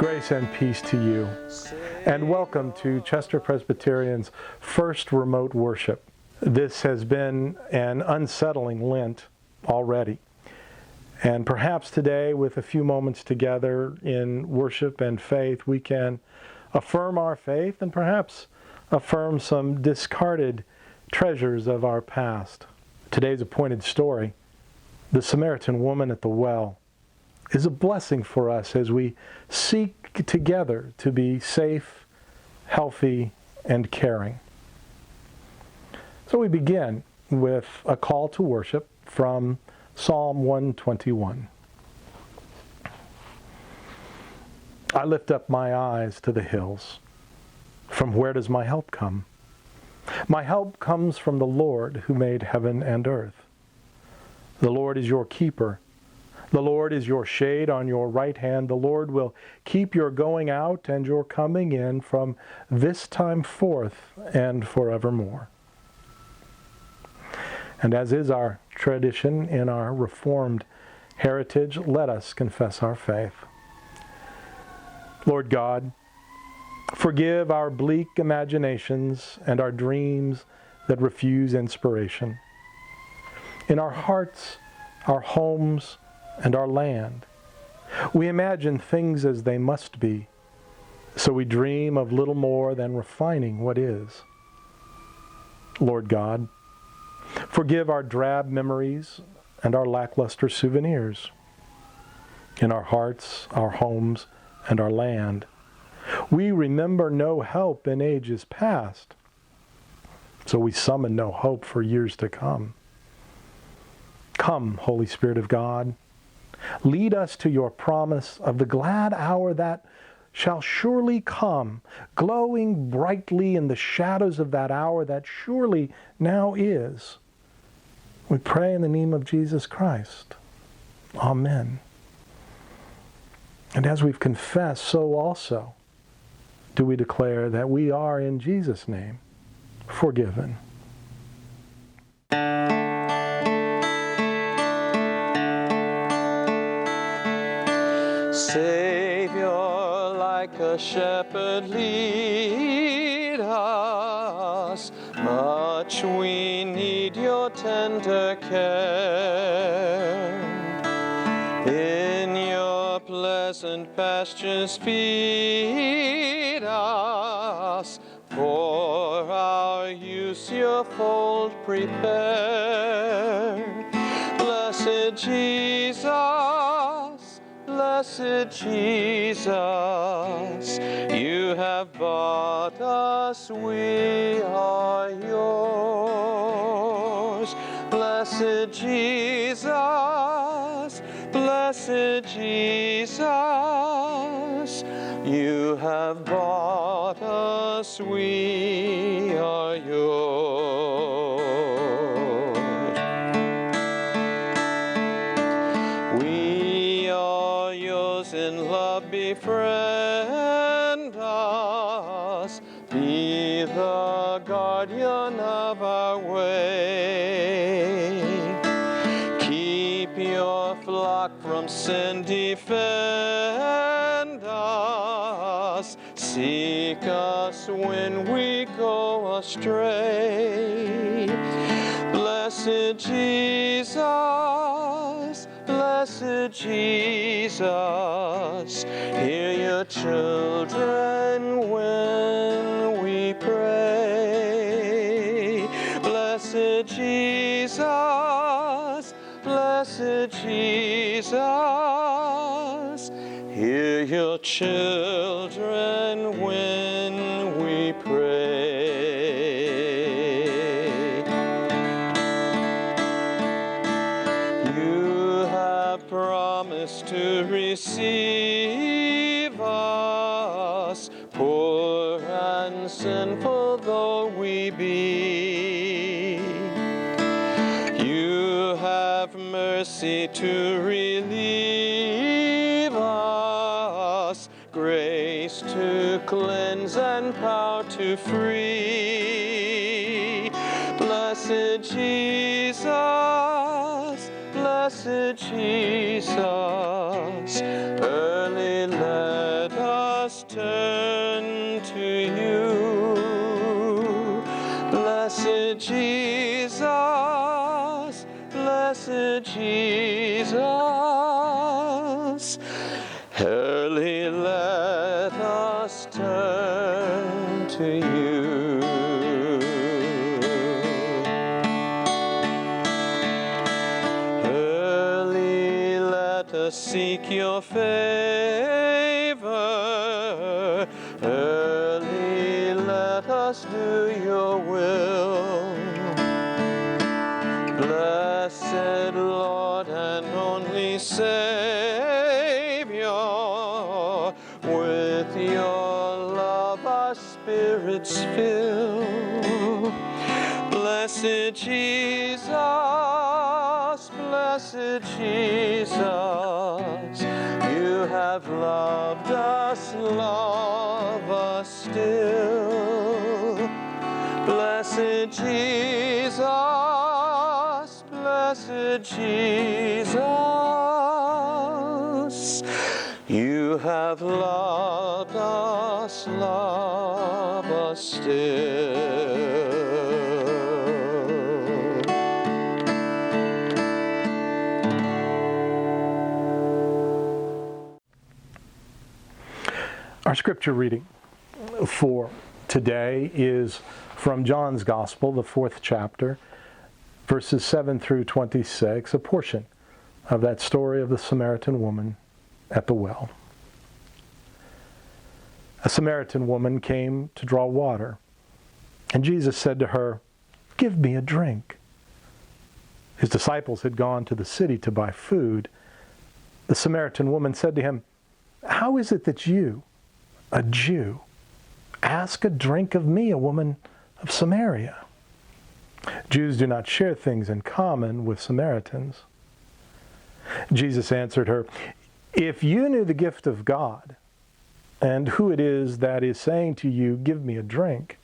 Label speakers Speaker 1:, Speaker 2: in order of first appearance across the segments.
Speaker 1: Grace and peace to you, and welcome to Chester Presbyterian's first remote worship. This has been an unsettling Lent already, and perhaps today, with a few moments together in worship and faith, we can affirm our faith and perhaps affirm some discarded treasures of our past. Today's appointed story, the Samaritan woman at the well, is a blessing for us as we seek together to be safe, healthy, and caring. So we begin with a call to worship from Psalm 121. I lift up my eyes to the hills. From where does my help come? My help comes from the Lord who made heaven and earth. The Lord is your keeper. The Lord is your shade on your right hand. The Lord will keep your going out and your coming in from this time forth and forevermore. And as is our tradition in our Reformed heritage, let us confess our faith. Lord God, forgive our bleak imaginations and our dreams that refuse inspiration. In our hearts, our homes, and our land, we imagine things as they must be, so we dream of little more than refining what is. Lord God, forgive our drab memories and our lackluster souvenirs. In our hearts, our homes, and our land, we remember no help in ages past, so we summon no hope for years to come. Come, Holy Spirit of God, lead us to your promise of the glad hour that shall surely come, glowing brightly in the shadows of that hour that surely now is. We pray in the name of Jesus Christ. Amen. And as we've confessed, so also do we declare that we are in Jesus' name forgiven.
Speaker 2: Savior, like a shepherd, lead us. Much we need your tender care. In your pleasant pastures feed us. For our use your fold prepare. Blessed Jesus, blessed Jesus, you have bought us, we are yours. Blessed Jesus, blessed Jesus, you have bought us, we are yours. In love befriend us, be the guardian of our way. Keep your flock from sin, defend us, seek us when we go astray. Blessed Jesus, blessed Jesus, hear your children when we pray. Blessed Jesus, blessed Jesus, hear your children when we pray. Promise to receive us, poor and sinful though we be. You have mercy to relieve us, grace to cleanse and power to free. Blessed Jesus, blessed Jesus, early let us turn to you. Blessed Jesus, blessed Jesus, early let us turn to you. Early let us seek your favor. Early let us do your will. Blessed Lord and only Savior, with your love our spirits fill. Blessed Jesus, blessed Jesus, you have loved us, love us still. Blessed Jesus, blessed Jesus, you have loved us, love us still.
Speaker 1: Our scripture reading for today is from John's Gospel, the 4th chapter, verses 7 through 26, a portion of that story of the Samaritan woman at the well. A Samaritan woman came to draw water, and Jesus said to her, "Give me a drink." His disciples had gone to the city to buy food. The Samaritan woman said to him, "How is it that you, a Jew, ask a drink of me, a woman of Samaria?" Jews do not share things in common with Samaritans. Jesus answered her, "If you knew the gift of God, and who it is that is saying to you, 'Give me a drink,'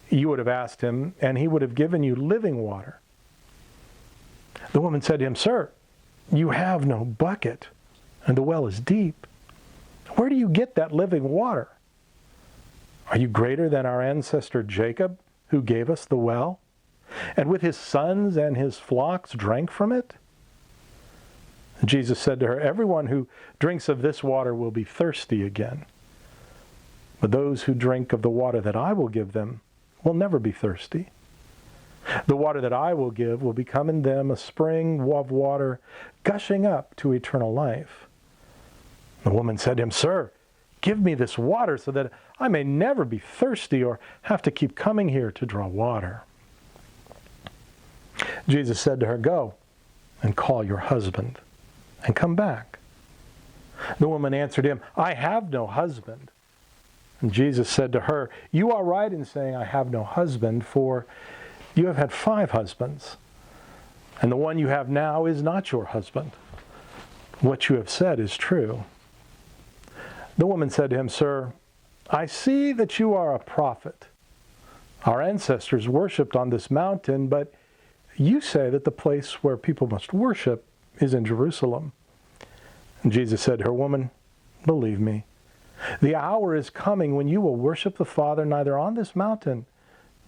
Speaker 1: you would have asked him, and he would have given you living water." The woman said to him, "Sir, you have no bucket, and the well is deep. Where do you get that living water? Are you greater than our ancestor Jacob, who gave us the well, and with his sons and his flocks drank from it?" Jesus said to her, "Everyone who drinks of this water will be thirsty again. But those who drink of the water that I will give them will never be thirsty. The water that I will give will become in them a spring of water gushing up to eternal life." The woman said to him, "Sir, give me this water so that I may never be thirsty or have to keep coming here to draw water." Jesus said to her, "Go and call your husband and come back." The woman answered him, "I have no husband." And Jesus said to her, "You are right in saying, 'I have no husband,' for you have had 5 husbands, and the one you have now is not your husband. What you have said is true." The woman said to him, "Sir, I see that you are a prophet. Our ancestors worshipped on this mountain, but you say that the place where people must worship is in Jerusalem." And Jesus said to her, "Woman, believe me, the hour is coming when you will worship the Father neither on this mountain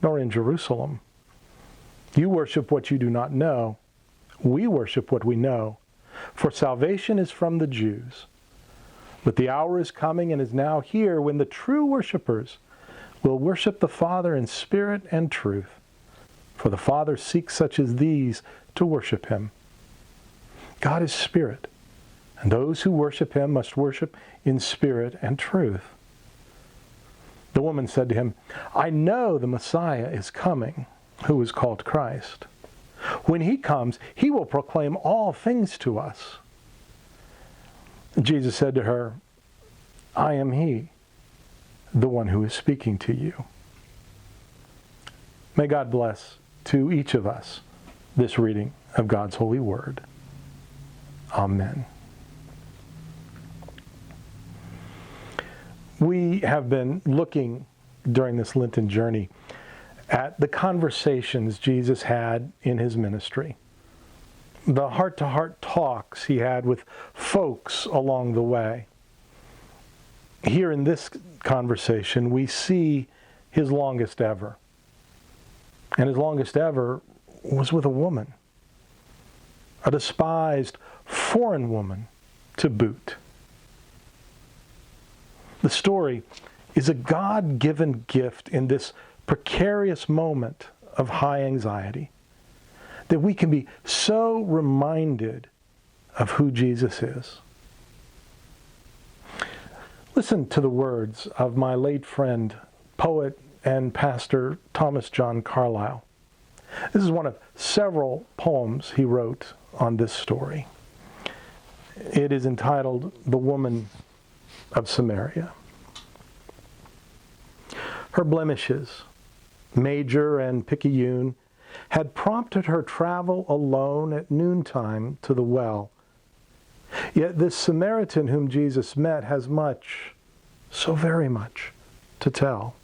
Speaker 1: nor in Jerusalem. You worship what you do not know. We worship what we know, for salvation is from the Jews. But the hour is coming and is now here when the true worshipers will worship the Father in spirit and truth. For the Father seeks such as these to worship him. God is spirit, and those who worship him must worship in spirit and truth." The woman said to him, "I know the Messiah is coming, who is called Christ. When he comes, he will proclaim all things to us." Jesus said to her, "I am he, the one who is speaking to you." May God bless to each of us this reading of God's holy word. Amen. We have been looking during this Lenten journey at the conversations Jesus had in his ministry, the heart-to-heart talks he had with folks along the way. Here in this conversation, we see his longest ever. And his longest ever was with a woman, a despised foreign woman to boot. The story is a God-given gift in this precarious moment of high anxiety, that we can be so reminded of who Jesus is. Listen to the words of my late friend, poet and pastor Thomas John Carlyle. This is one of several poems he wrote on this story. It is entitled "The Woman of Samaria." Her blemishes, major and picayune, had prompted her travel alone at noontime to the well. Yet this Samaritan whom Jesus met has much, so very much, to tell.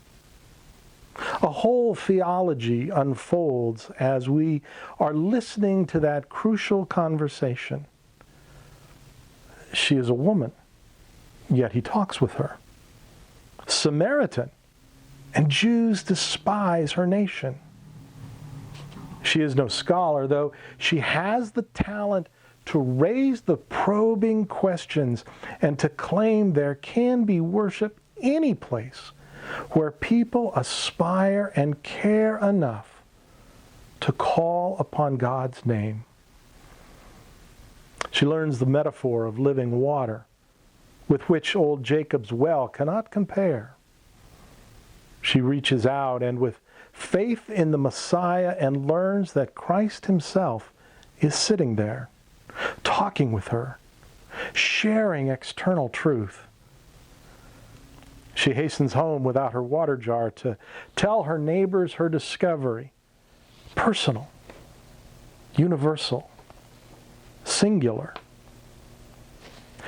Speaker 1: A whole theology unfolds as we are listening to that crucial conversation. She is a woman, yet he talks with her. Samaritan, and Jews despise her nation. She is no scholar, though she has the talent to raise the probing questions and to claim there can be worship any place where people aspire and care enough to call upon God's name. She learns the metaphor of living water, with which old Jacob's well cannot compare. She reaches out and with faith in the Messiah and learns that Christ himself is sitting there, talking with her, sharing external truth. She hastens home without her water jar to tell her neighbors her discovery. Personal, universal, singular.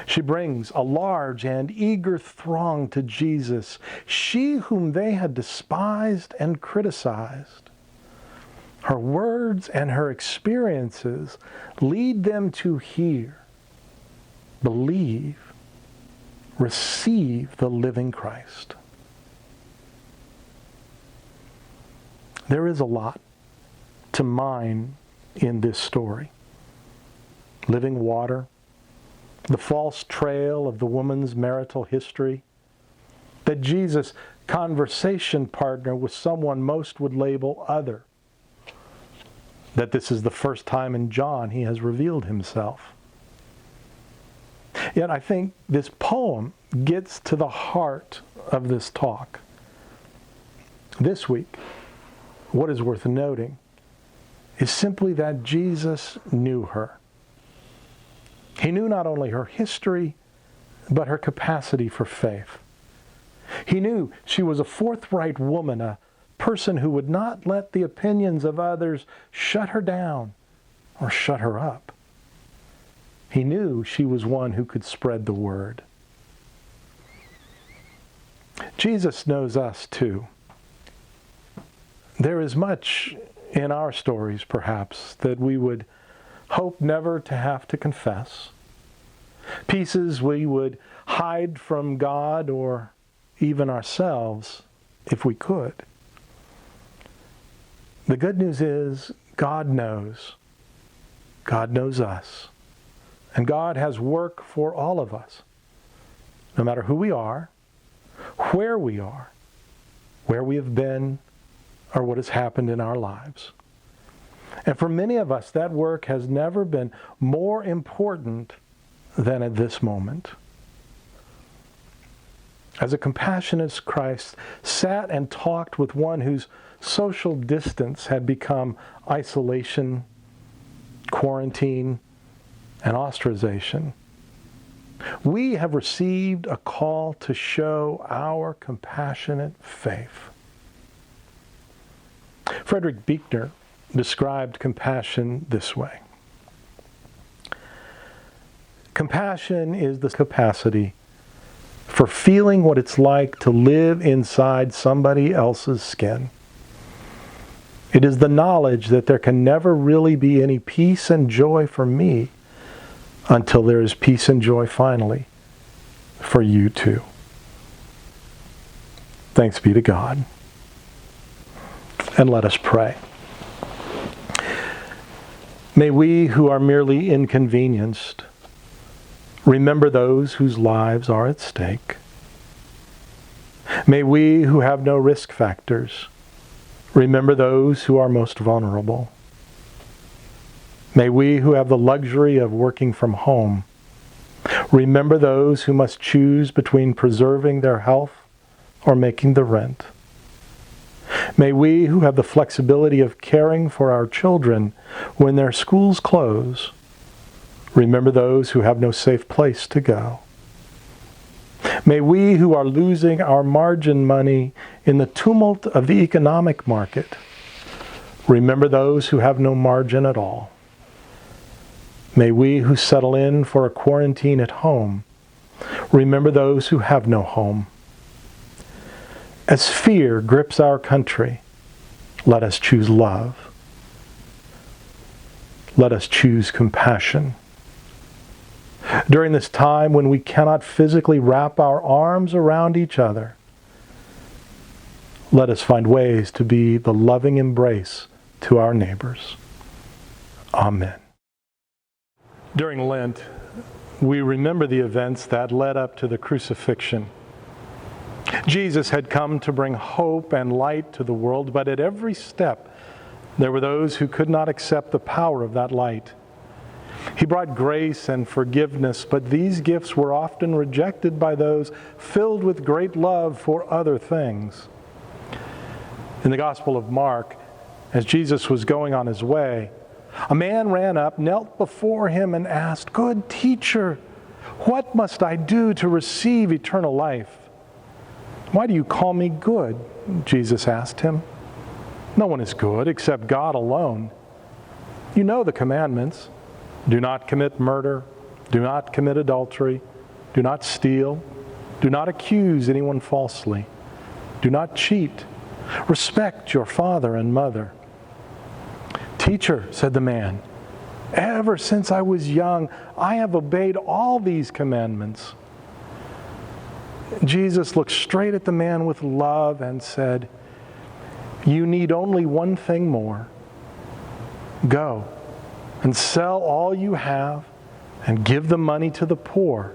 Speaker 1: She brings a large and eager throng to Jesus, she whom they had despised and criticized. Her words and her experiences lead them to hear, believe, receive the living Christ. There is a lot to mine in this story. Living water, the false trail of the woman's marital history, that Jesus' conversation partner was someone most would label other, that this is the first time in John he has revealed himself. Yet I think this poem gets to the heart of this talk. This week, what is worth noting is simply that Jesus knew her. He knew not only her history, but her capacity for faith. He knew she was a forthright woman, a person who would not let the opinions of others shut her down or shut her up. He knew she was one who could spread the word. Jesus knows us too. There is much in our stories, perhaps, that we would hope never to have to confess. Pieces we would hide from God or even ourselves if we could. The good news is God knows. God knows us. And God has work for all of us, no matter who we are, where we have been, or what has happened in our lives. And for many of us, that work has never been more important than at this moment. As a compassionate Christ sat and talked with one whose social distance had become isolation, quarantine, and ostracization, we have received a call to show our compassionate faith. Frederick Buechner described compassion this way. Compassion is the capacity for feeling what it's like to live inside somebody else's skin. It is the knowledge that there can never really be any peace and joy for me until there is peace and joy finally for you too. Thanks be to God. And let us pray. May we who are merely inconvenienced remember those whose lives are at stake. May we who have no risk factors remember those who are most vulnerable. May we who have the luxury of working from home remember those who must choose between preserving their health or making the rent. May we who have the flexibility of caring for our children when their schools close remember those who have no safe place to go. May we who are losing our margin money in the tumult of the economic market remember those who have no margin at all. May we who settle in for a quarantine at home remember those who have no home. As fear grips our country, let us choose love. Let us choose compassion. During this time when we cannot physically wrap our arms around each other, let us find ways to be the loving embrace to our neighbors. Amen. During Lent, we remember the events that led up to the crucifixion. Jesus had come to bring hope and light to the world, but at every step, there were those who could not accept the power of that light. He brought grace and forgiveness, but these gifts were often rejected by those filled with great love for other things. In the Gospel of Mark, as Jesus was going on his way, a man ran up, knelt before him, and asked, "Good teacher, what must I do to receive eternal life?" "Why do you call me good?" Jesus asked him. "No one is good except God alone. You know the commandments. Do not commit murder. Do not commit adultery. Do not steal. Do not accuse anyone falsely. Do not cheat. Respect your father and mother." "Teacher," said the man, "ever since I was young, I have obeyed all these commandments." Jesus looked straight at the man with love and said, "You need only one thing more. Go and sell all you have and give the money to the poor,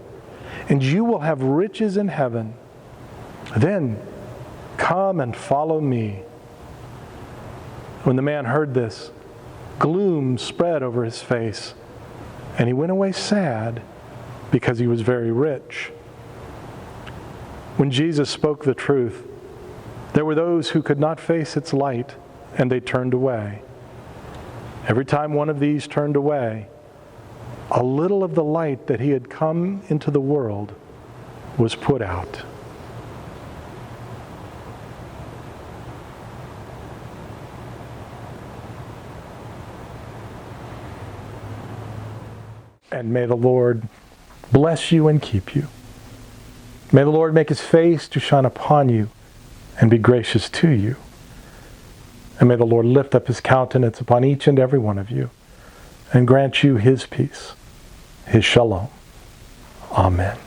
Speaker 1: and you will have riches in heaven. Then come and follow me." When the man heard this, gloom spread over his face, and he went away sad because he was very rich. When Jesus spoke the truth, there were those who could not face its light, and they turned away. Every time one of these turned away, a little of the light that he had come into the world was put out. And may the Lord bless you and keep you. May the Lord make his face to shine upon you and be gracious to you. And may the Lord lift up his countenance upon each and every one of you and grant you his peace, his shalom. Amen.